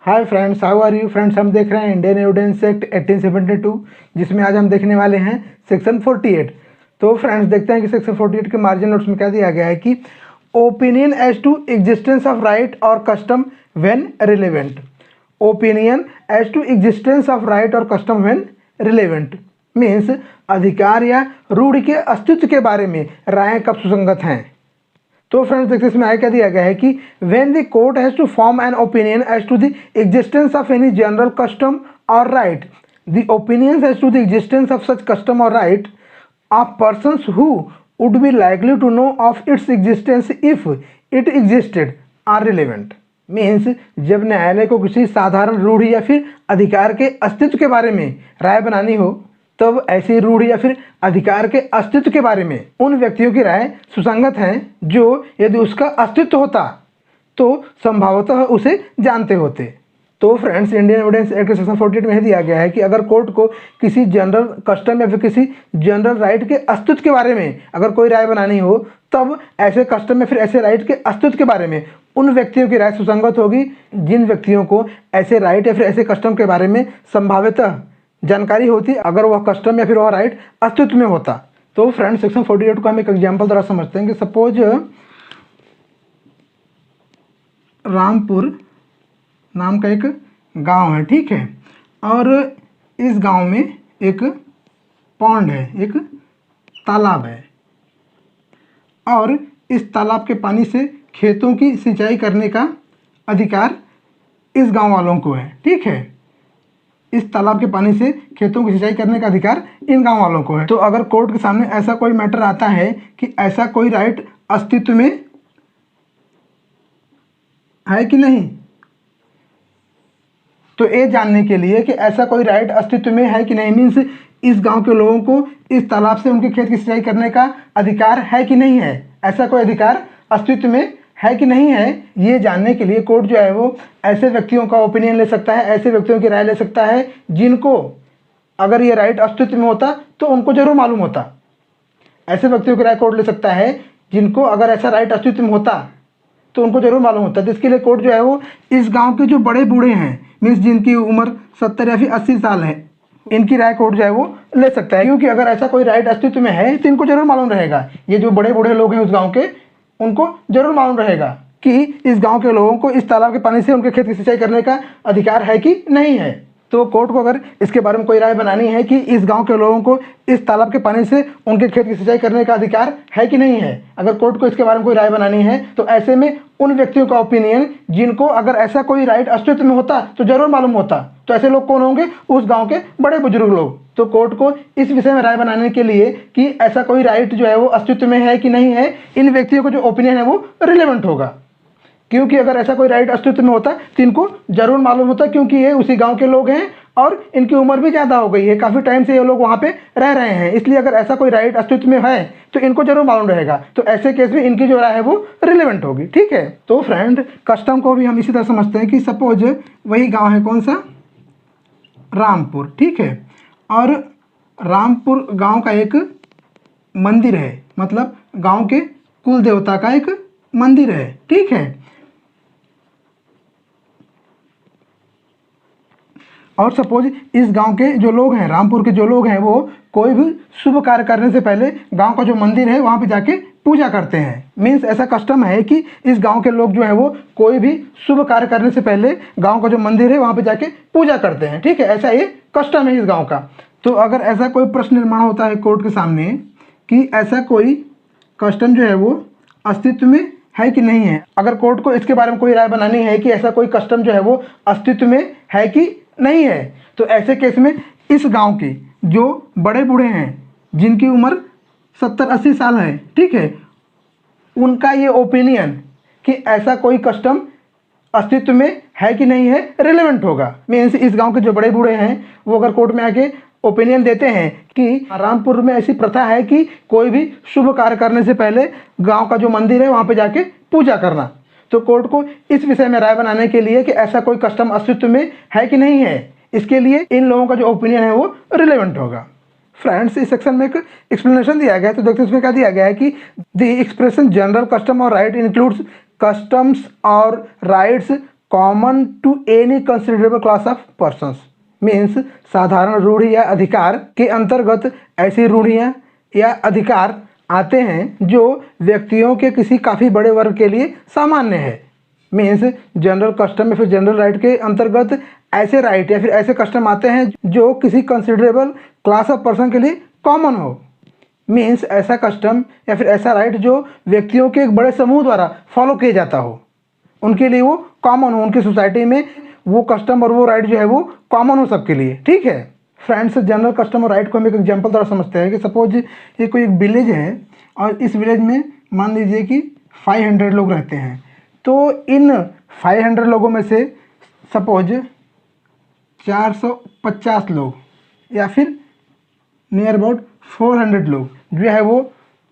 Hi friends, how are you friends. हम देख रहे हैं इंडियन एविडेंस एक्ट 1872, जिसमें आज हम देखने वाले हैं सेक्शन 48। तो फ्रेंड्स देखते हैं कि सेक्शन 48 के मार्जिन नोट्स में क्या दिया गया है कि opinion as to existence of right or custom when relevant. Opinion as to existence of right or custom when relevant means अधिकार या रूढ़ि के अस्तित्व के बारे में राय कब सुसंगत हैं। तो फ्रेंड्स देखते इसमें आगे क्या दिया गया है कि when the court has to form an opinion as to the existence of any general custom और right, the opinions as to the existence of such custom और right of persons who would be likely to know of its existence if it existed are relevant. Means जब न्यायालय को किसी साधारण रूढ़ि या फिर अधिकार के अस्तित्व के बारे में राय बनानी हो, तब ऐसी रूढ़ि या फिर अधिकार के अस्तित्व के बारे में उन व्यक्तियों की राय सुसंगत हैं जो यदि उसका अस्तित्व होता तो संभवतः उसे जानते होते। तो friends Indian evidence act section 48 में दिया गया है कि अगर कोर्ट को किसी जनरल कस्टम या फिर किसी जनरल राइट के अस्तित्व के बारे में अगर कोई राय बनानी हो, तब ऐसे कस्टम या फिर ऐसे राइट के अस्तित्व के बारे में उन व्यक्तियों की राय सुसंगत होगी जिन व्यक्तियों को ऐसे राइट या फिर ऐसे कस्टम के बारे में संभावितः जानकारी होती अगर वह कस्टम या फिर वह राइट अस्तित्व में होता। तो फ्रेंड्स सेक्शन 48 को हम एक एग्जाम्पल द्वारा समझते हैं कि सपोज रामपुर नाम का एक गांव है, ठीक है, और इस गांव में एक पॉन्ड है, एक तालाब है, और इस तालाब के पानी से खेतों की सिंचाई करने का अधिकार इस गांव वालों को है, ठीक है। इस तालाब के पानी से खेतों की सिंचाई करने का अधिकार इन गांव वालों को है। तो अगर कोर्ट के सामने ऐसा कोई मैटर आता है कि ऐसा कोई राइट अस्तित्व में है कि नहीं, तो ये जानने के लिए कि ऐसा कोई राइट अस्तित्व में है कि नहीं, मीन्स इस गांव के लोगों को इस तालाब से उनके खेत की सिंचाई करने का अधिकार है कि नहीं है, ऐसा कोई अधिकार अस्तित्व में है कि नहीं है, ये जानने के लिए कोर्ट जो है वो ऐसे व्यक्तियों का ओपिनियन ले सकता है, ऐसे व्यक्तियों की राय ले सकता है जिनको अगर ये राइट अस्तित्व में होता तो उनको जरूर मालूम होता। ऐसे व्यक्तियों की राय कोर्ट ले सकता है जिनको अगर ऐसा राइट अस्तित्व में होता तो उनको जरूर मालूम होता। तो इसके लिए कोर्ट जो है वो इस गाँव के जो बड़े बूढ़े हैं, मीन्स जिनकी उम्र 70 या फिर 80 साल है, इनकी राय कोर्ट जो है वो ले सकता है, क्योंकि अगर ऐसा कोई राइट अस्तित्व में है तो इनको जरूर मालूम रहेगा। ये जो बड़े बूढ़े लोग हैं उस गाँव के, उनको जरूर मालूम रहेगा कि इस गांव के लोगों को इस तालाब के पानी से उनके खेत की सिंचाई करने का अधिकार है कि नहीं है। तो कोर्ट को अगर इसके बारे में कोई राय बनानी है कि इस गांव के लोगों को इस तालाब के पानी से उनके खेत की सिंचाई करने का अधिकार है कि नहीं है, अगर कोर्ट को इसके बारे में कोई राय बनानी है, तो ऐसे में उन व्यक्तियों का ओपिनियन जिनको अगर ऐसा कोई राइट अस्तित्व में होता तो जरूर मालूम होता। तो ऐसे लोग कौन होंगे? उस गाँव के बड़े बुजुर्ग लोग। तो कोर्ट को इस विषय में राय बनाने के लिए कि ऐसा कोई राइट जो है वो अस्तित्व में है कि नहीं है, इन व्यक्तियों को जो ओपिनियन है वो रिलेवेंट होगा, क्योंकि अगर ऐसा कोई राइट अस्तित्व में होता तो इनको जरूर मालूम होता, क्योंकि ये उसी गांव के लोग हैं और इनकी उम्र भी ज़्यादा हो गई है, काफ़ी टाइम से ये लोग वहाँ पे रह रहे हैं, इसलिए अगर ऐसा कोई राइट अस्तित्व में है तो इनको जरूर मालूम रहेगा। तो ऐसे केस में इनकी जो राय है वो रिलेवेंट होगी, ठीक है। तो फ्रेंड कस्टम को भी हम इसी तरह समझते हैं कि सपोज वही गाँव है, कौन सा? रामपुर, ठीक है, और रामपुर गांव का एक मंदिर है, मतलब गांव के कुल देवता का एक मंदिर है, ठीक है। और सपोज इस गांव के जो लोग हैं, रामपुर के जो लोग हैं, वो कोई भी शुभ कार्य करने से पहले गांव का जो मंदिर है वहां पे जाके पूजा करते हैं। मीन्स ऐसा कस्टम है कि इस गांव के लोग जो है वो कोई भी शुभ कार्य करने से पहले गांव का जो मंदिर है वहां पे जाके पूजा करते हैं, ठीक है। ऐसा ये कस्टम है इस गांव का। तो अगर ऐसा कोई प्रश्न निर्माण होता है कोर्ट के सामने कि ऐसा कोई कस्टम जो है वो अस्तित्व में है कि नहीं है, अगर कोर्ट को इसके बारे में कोई राय बनानी है कि ऐसा कोई कस्टम जो है वो अस्तित्व में है कि नहीं है, तो ऐसे केस में इस गांव के जो बड़े बूढ़े हैं जिनकी उम्र 70-80 साल है, ठीक है, उनका ये ओपिनियन कि ऐसा कोई कस्टम अस्तित्व में है कि नहीं है रिलेवेंट होगा। मीन्स इस गांव के जो बड़े बूढ़े हैं वो अगर कोर्ट में आके ओपिनियन देते हैं कि रामपुर में ऐसी प्रथा है कि कोई भी शुभ कार्य करने से पहले गांव का जो मंदिर है वहां पे जाके पूजा करना, तो कोर्ट को इस विषय में राय बनाने के लिए कि ऐसा कोई कस्टम अस्तित्व में है कि नहीं है, इसके लिए इन लोगों का जो ओपिनियन है वो रिलेवेंट होगा। फ्रेंड्स इस सेक्शन में एक एक्सप्लेनेशन दिया गया है, तो देखते हैं इसमें क्या दिया गया है कि द एक्सप्रेशन जनरल कस्टम और राइट इंक्लूड्स कस्टम्स और rights common to any considerable class of persons. Means साधारण रूढ़ी या अधिकार के अंतर्गत ऐसी रूढ़ियाँ या अधिकार आते हैं जो व्यक्तियों के किसी काफ़ी बड़े वर्ग के लिए सामान्य है। मीन्स जनरल कस्टम या फिर जनरल राइट के अंतर्गत ऐसे राइट या फिर ऐसे कस्टम आते हैं जो किसी कंसिडरेबल क्लास ऑफ पर्सन के लिए कॉमन हो। मीन्स ऐसा कस्टम या फिर ऐसा राइट जो व्यक्तियों के एक बड़े समूह द्वारा फॉलो किया जाता हो, उनके लिए वो कॉमन हो, उनकी सोसाइटी में वो कस्टम और वो राइट जो है वो कॉमन हो सबके लिए। ठीक है फ्रेंड्स, जनरल कस्टम और राइट को हम एक एग्जाम्पल द्वारा समझते हैं कि सपोज ये कोई एक विलेज है और इस विलेज में मान लीजिए कि 500 लोग रहते हैं। तो इन 500 लोगों में से सपोज 450 लोग या फिर नियर अबाउट 400 लोग जो है वो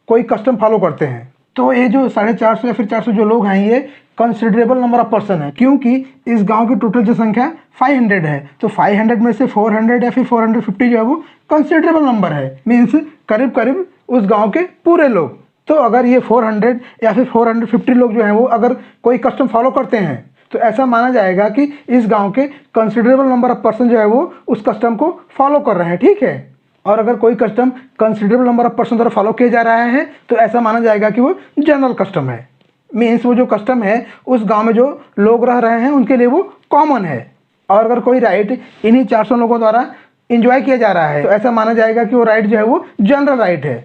कोई कस्टम फॉलो करते हैं। तो ये जो 450 या फिर 400 जो लोग हैं ये कंसिडरेबल नंबर ऑफ पर्सन है, क्योंकि इस गांव की टोटल जनसंख्या 500 है। तो 500 में से 400 या फिर 450 जो है वो कंसिडरेबल नंबर है। मीन्स करीब करीब उस गांव के पूरे लोग। तो अगर ये 400 या फिर 450 लोग जो हैं वो अगर कोई कस्टम फॉलो करते हैं तो ऐसा माना जाएगा कि इस गांव के कंसिडरेबल नंबर ऑफ पर्सन जो है वो उस कस्टम को फॉलो कर रहे हैं। ठीक है, और अगर कोई custom considerable number of person द्वारा फॉलो किया जा रहा है तो ऐसा माना जाएगा कि वो जनरल कस्टम है। मीन्स वो जो कस्टम है उस गांव में जो लोग रह रहे हैं उनके लिए वो कॉमन है। और अगर कोई राइट इन्हीं 400 लोगों द्वारा इंजॉय किया जा रहा है तो ऐसा माना जाएगा कि वो राइट जो है वो जनरल राइट है,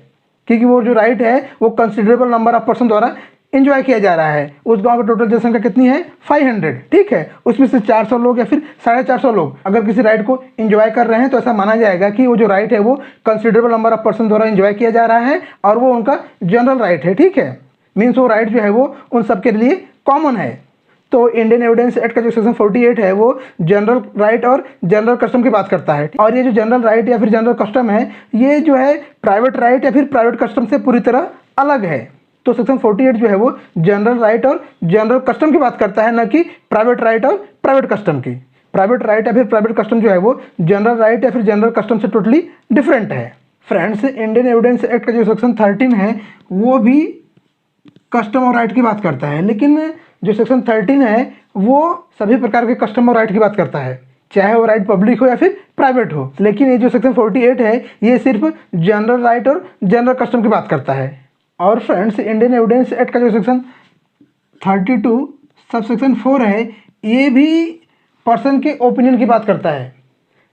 क्योंकि वो जो राइट है वो कंसिडरेबल नंबर ऑफ पर्सन द्वारा इंजॉय किया जा रहा है। उस गांव की टोटल जनसंख्या कितनी है? 500। ठीक है, उसमें से 400 लोग या फिर 450 लोग अगर किसी राइट को इंजॉय कर रहे हैं तो ऐसा माना जाएगा कि वो जो राइट है वो कंसिडरेबल नंबर ऑफ पर्सन द्वारा इंजॉय किया जा रहा है और वो उनका जनरल राइट है। ठीक है, मीन्स वो राइट जो है वो उन सबके लिए कॉमन है। तो इंडियन एविडेंस एक्ट का जो सेक्शन 48 है वो जनरल राइट और जनरल कस्टम की बात करता है। और ये जो जनरल राइट या फिर जनरल कस्टम है ये जो है प्राइवेट राइट या फिर प्राइवेट कस्टम से पूरी तरह अलग है। तो सेक्शन 48 जो है वो जनरल राइट और जनरल कस्टम की बात करता है, न कि प्राइवेट राइट और प्राइवेट कस्टम की। प्राइवेट राइट या फिर प्राइवेट कस्टम जो है वो जनरल राइट या फिर जनरल कस्टम से टोटली डिफरेंट है। फ्रेंड्स, इंडियन एविडेंस एक्ट का जो सेक्शन 13 है वो भी कस्टम और राइट की बात करता है, लेकिन जो सेक्शन 13 है वो सभी प्रकार के कस्टम और राइट की बात करता है, चाहे वो राइट पब्लिक हो या फिर प्राइवेट हो। लेकिन ये जो सेक्शन 48 है ये सिर्फ जनरल राइट और जनरल कस्टम की बात करता है। और फ्रेंड्स, इंडियन एविडेंस एक्ट का जो सेक्शन 32 सब सेक्शन 4 है ये भी पर्सन के ओपिनियन की बात करता है,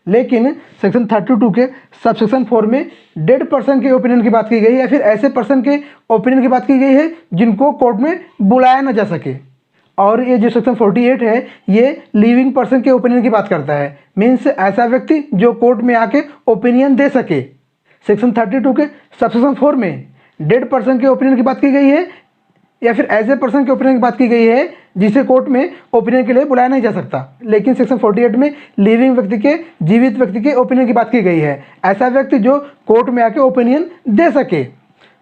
लेकिन सेक्शन 32 के सब सेक्शन 4 में डेड पर्सन के ओपिनियन की बात की गई है या फिर ऐसे पर्सन के ओपिनियन की बात की गई है जिनको कोर्ट में बुलाया न जा सके। और ये जो सेक्शन 48 है ये लिविंग पर्सन के ओपिनियन की बात करता है, मीन्स ऐसा व्यक्ति जो कोर्ट में आके ओपिनियन दे सके। सेक्शन 32 के सब सेक्शन 4 में डेड पर्सन के ओपिनियन की बात की गई है या फिर ऐसे पर्सन के ओपिनियन की बात की गई है जिसे कोर्ट में ओपिनियन के लिए बुलाया नहीं जा सकता। लेकिन सेक्शन 48 में लिविंग व्यक्ति के, जीवित व्यक्ति के ओपिनियन की बात की गई है, ऐसा व्यक्ति जो कोर्ट में आके ओपिनियन दे सके।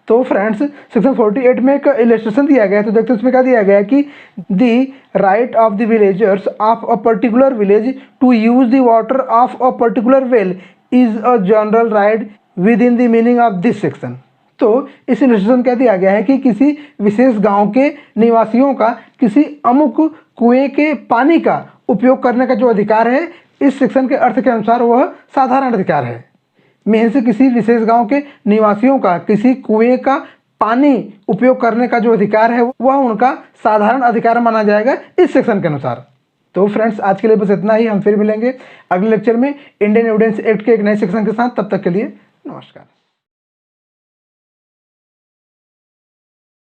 तो फ्रेंड्स, सेक्शन 48 में एक इलस्ट्रेशन दिया गया है, तो देखते हैं उसमें क्या दिया गया है कि the right of the villagers of a particular village to use the water of a particular well is a general right within the meaning of this section. तो इस इलस्ट्रेशन क्या दिया गया है कि किसी विशेष गांव के निवासियों का किसी अमुक कुएं के पानी का उपयोग करने का जो अधिकार है इस सेक्शन के अर्थ के अनुसार वह साधारण अधिकार है। मीन्स किसी विशेष गांव के निवासियों का किसी कुएं का पानी उपयोग करने का जो अधिकार है वह उनका साधारण अधिकार माना जाएगा इस सेक्शन के अनुसार। तो फ्रेंड्स, आज के लिए बस इतना ही। हम फिर मिलेंगे अगले लेक्चर में इंडियन एविडेंस एक्ट के एक नए सेक्शन के साथ। तब तक के लिए नमस्कार।